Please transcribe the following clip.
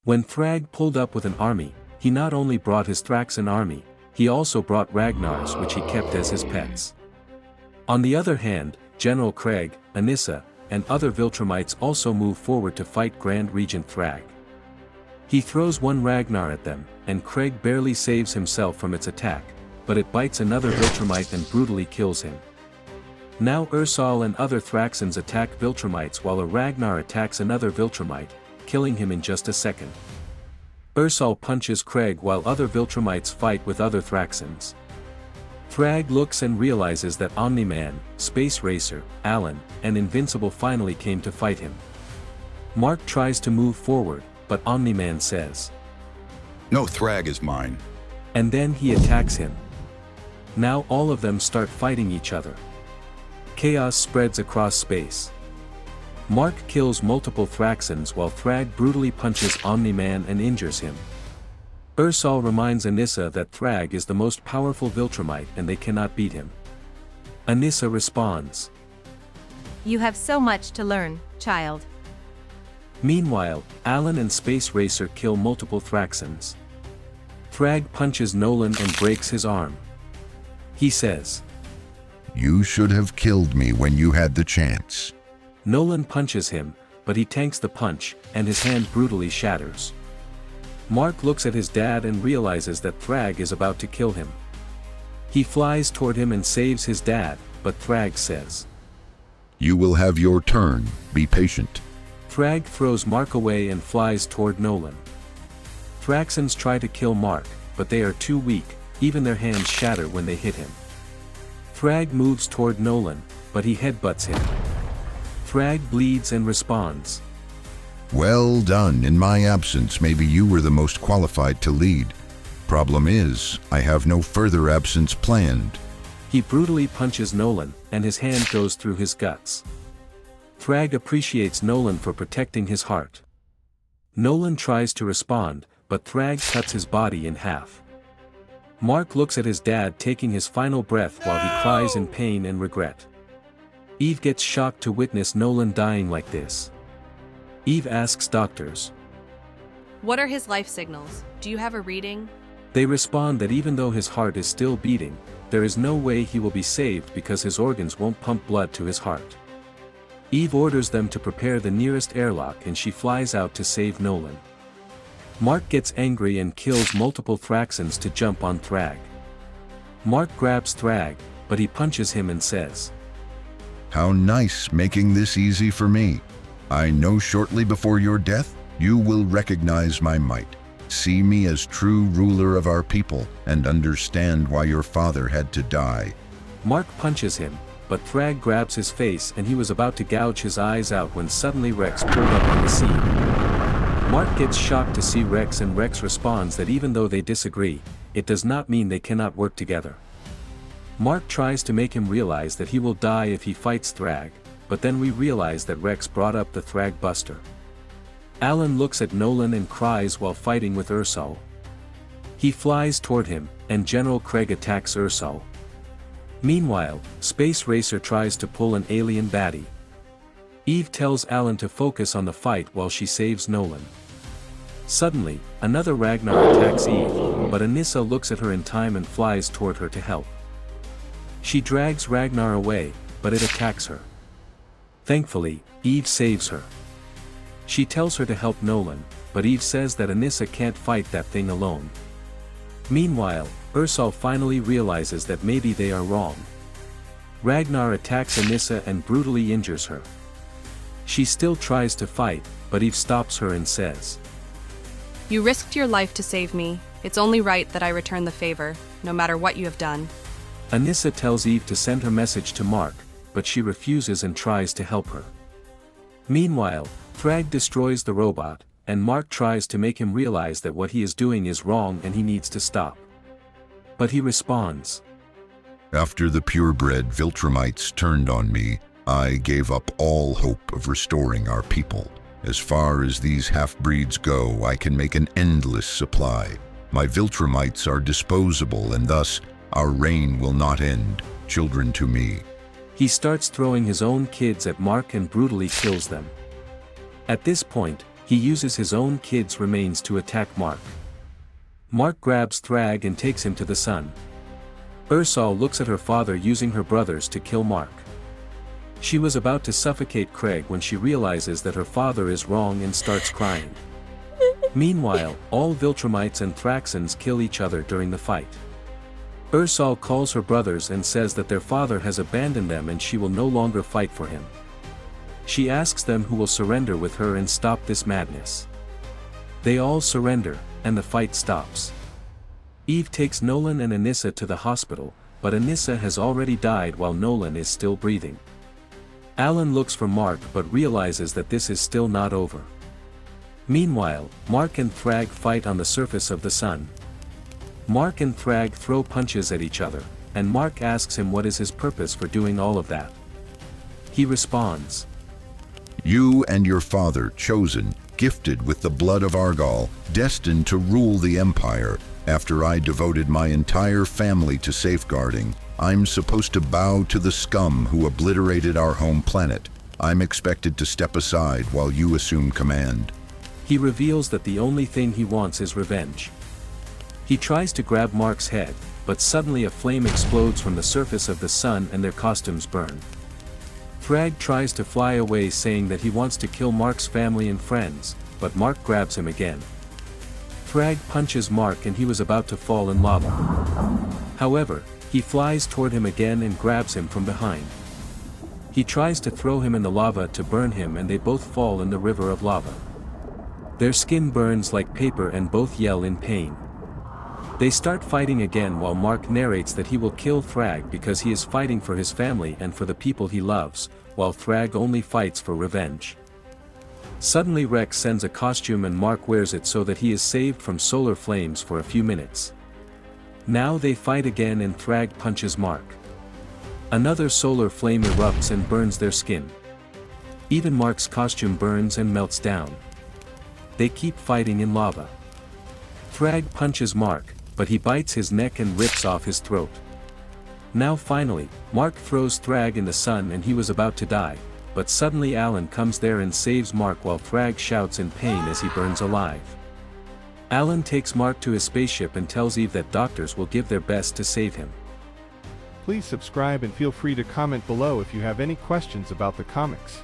When Thragg pulled up with an army, he not only brought his Thraxan army, he also brought Ragnar's which he kept as his pets. On the other hand, General Craig, Anissa, and other Viltrumites also move forward to fight Grand Regent Thragg. He throws one Ragnar at them, and Craig barely saves himself from its attack, but it bites another Viltrumite and brutally kills him. Now Ersol and other Thraxans attack Viltrumites while a Ragnar attacks another Viltrumite, killing him in just a second. Ersol punches Craig while other Viltrumites fight with other Thraxans. Thragg looks and realizes that Omni-Man, Space Racer, Alan, and Invincible finally came to fight him. Mark tries to move forward, but Omni-Man says, "No, Thragg is mine." And then he attacks him. Now all of them start fighting each other. Chaos spreads across space. Mark kills multiple Thraxans while Thragg brutally punches Omni-Man and injures him. Ersol reminds Anissa that Thragg is the most powerful Viltrumite and they cannot beat him. Anissa responds, "You have so much to learn, child." Meanwhile, Alan and Space Racer kill multiple Thraxans. Thragg punches Nolan and breaks his arm. He says, "You should have killed me when you had the chance." Nolan punches him, but he tanks the punch, and his hand brutally shatters. Mark looks at his dad and realizes that Thragg is about to kill him. He flies toward him and saves his dad, but Thragg says, "You will have your turn, be patient." Thragg throws Mark away and flies toward Nolan. Thraxans try to kill Mark, but they are too weak, even their hands shatter when they hit him. Thragg moves toward Nolan, but he headbutts him. Thragg bleeds and responds, "Well done, in my absence maybe you were the most qualified to lead. Problem is, I have no further absence planned." He brutally punches Nolan, and his hand goes through his guts. Thragg appreciates Nolan for protecting his heart. Nolan tries to respond, but Thragg cuts his body in half. Mark looks at his dad taking his final breath while he cries in pain and regret. Eve gets shocked to witness Nolan dying like this. Eve asks doctors, "What are his life signals? Do you have a reading?" They respond that even though his heart is still beating, there is no way he will be saved because his organs won't pump blood to his heart. Eve orders them to prepare the nearest airlock and she flies out to save Nolan. Mark gets angry and kills multiple Thraxans to jump on Thragg. Mark grabs Thragg, but he punches him and says, "How nice making this easy for me. I know shortly before your death, you will recognize my might, see me as true ruler of our people, and understand why your father had to die." Mark punches him, but Thragg grabs his face and he was about to gouge his eyes out when suddenly Rex pulled up on the scene. Mark gets shocked to see Rex and Rex responds that even though they disagree, it does not mean they cannot work together. Mark tries to make him realize that he will die if he fights Thragg, but then we realize that Rex brought up the Thragbuster. Alan looks at Nolan and cries while fighting with Ersol. He flies toward him, and General Craig attacks Ersol. Meanwhile, Space Racer tries to pull an alien baddie. Eve tells Alan to focus on the fight while she saves Nolan. Suddenly, another Ragnar attacks Eve, but Anissa looks at her in time and flies toward her to help. She drags Ragnar away, but it attacks her. Thankfully, Eve saves her. She tells her to help Nolan, but Eve says that Anissa can't fight that thing alone. Meanwhile, Ersol finally realizes that maybe they are wrong. Ragnar attacks Anissa and brutally injures her. She still tries to fight, but Eve stops her and says, "You risked your life to save me. It's only right that I return the favor, no matter what you have done." Anissa tells Eve to send her message to Mark, but she refuses and tries to help her. Meanwhile, Thragg destroys the robot, and Mark tries to make him realize that what he is doing is wrong and he needs to stop. But he responds, "After the purebred Viltrumites turned on me, I gave up all hope of restoring our people. As far as these half-breeds go, I can make an endless supply. My Viltrumites are disposable and thus our reign will not end. Children to me." He starts throwing his own kids at Mark and brutally kills them. At this point, He uses his own kid's remains to attack Mark. Mark grabs Thragg and takes him to the sun. Ersol looks at her father using her brothers to kill Mark. She was about to suffocate Craig when she realizes that her father is wrong and starts crying. Meanwhile, all Viltrumites and Thraxans kill each other during the fight. Ersol calls her brothers and says that their father has abandoned them and she will no longer fight for him. She asks them who will surrender with her and stop this madness. They all surrender, and the fight stops. Eve takes Nolan and Anissa to the hospital, but Anissa has already died while Nolan is still breathing. Alan looks for Mark but realizes that this is still not over. Meanwhile, Mark and Thragg fight on the surface of the sun. Mark and Thragg throw punches at each other, and Mark asks him what is his purpose for doing all of that. He responds, You and your father, chosen, gifted with the blood of Argal, destined to rule the Empire. After I devoted my entire family to safeguarding, I'm supposed to bow to the scum who obliterated our home planet. I'm expected to step aside while you assume command. He reveals that the only thing he wants is revenge. He tries to grab Mark's head, but suddenly a flame explodes from the surface of the sun and their costumes burn. Thragg tries to fly away saying that he wants to kill Mark's family and friends, but Mark grabs him again. Thragg punches Mark and he was about to fall in lava. However, he flies toward him again and grabs him from behind. He tries to throw him in the lava to burn him and they both fall in the river of lava. Their skin burns like paper and both yell in pain. They start fighting again while Mark narrates that he will kill Thragg because he is fighting for his family and for the people he loves, while Thragg only fights for revenge. Suddenly Rex sends a costume and Mark wears it so that he is saved from solar flames for a few minutes. Now they fight again and Thragg punches Mark. Another solar flame erupts and burns their skin. Even Mark's costume burns and melts down. They keep fighting in lava. Thragg punches Mark, but he bites his neck and rips off his throat. Now finally, Mark throws Thragg in the sun and he was about to die, but suddenly Alan comes there and saves Mark while Thragg shouts in pain as he burns alive. Alan takes Mark to his spaceship and tells Eve that doctors will give their best to save him. Please subscribe and feel free to comment below if you have any questions about the comics.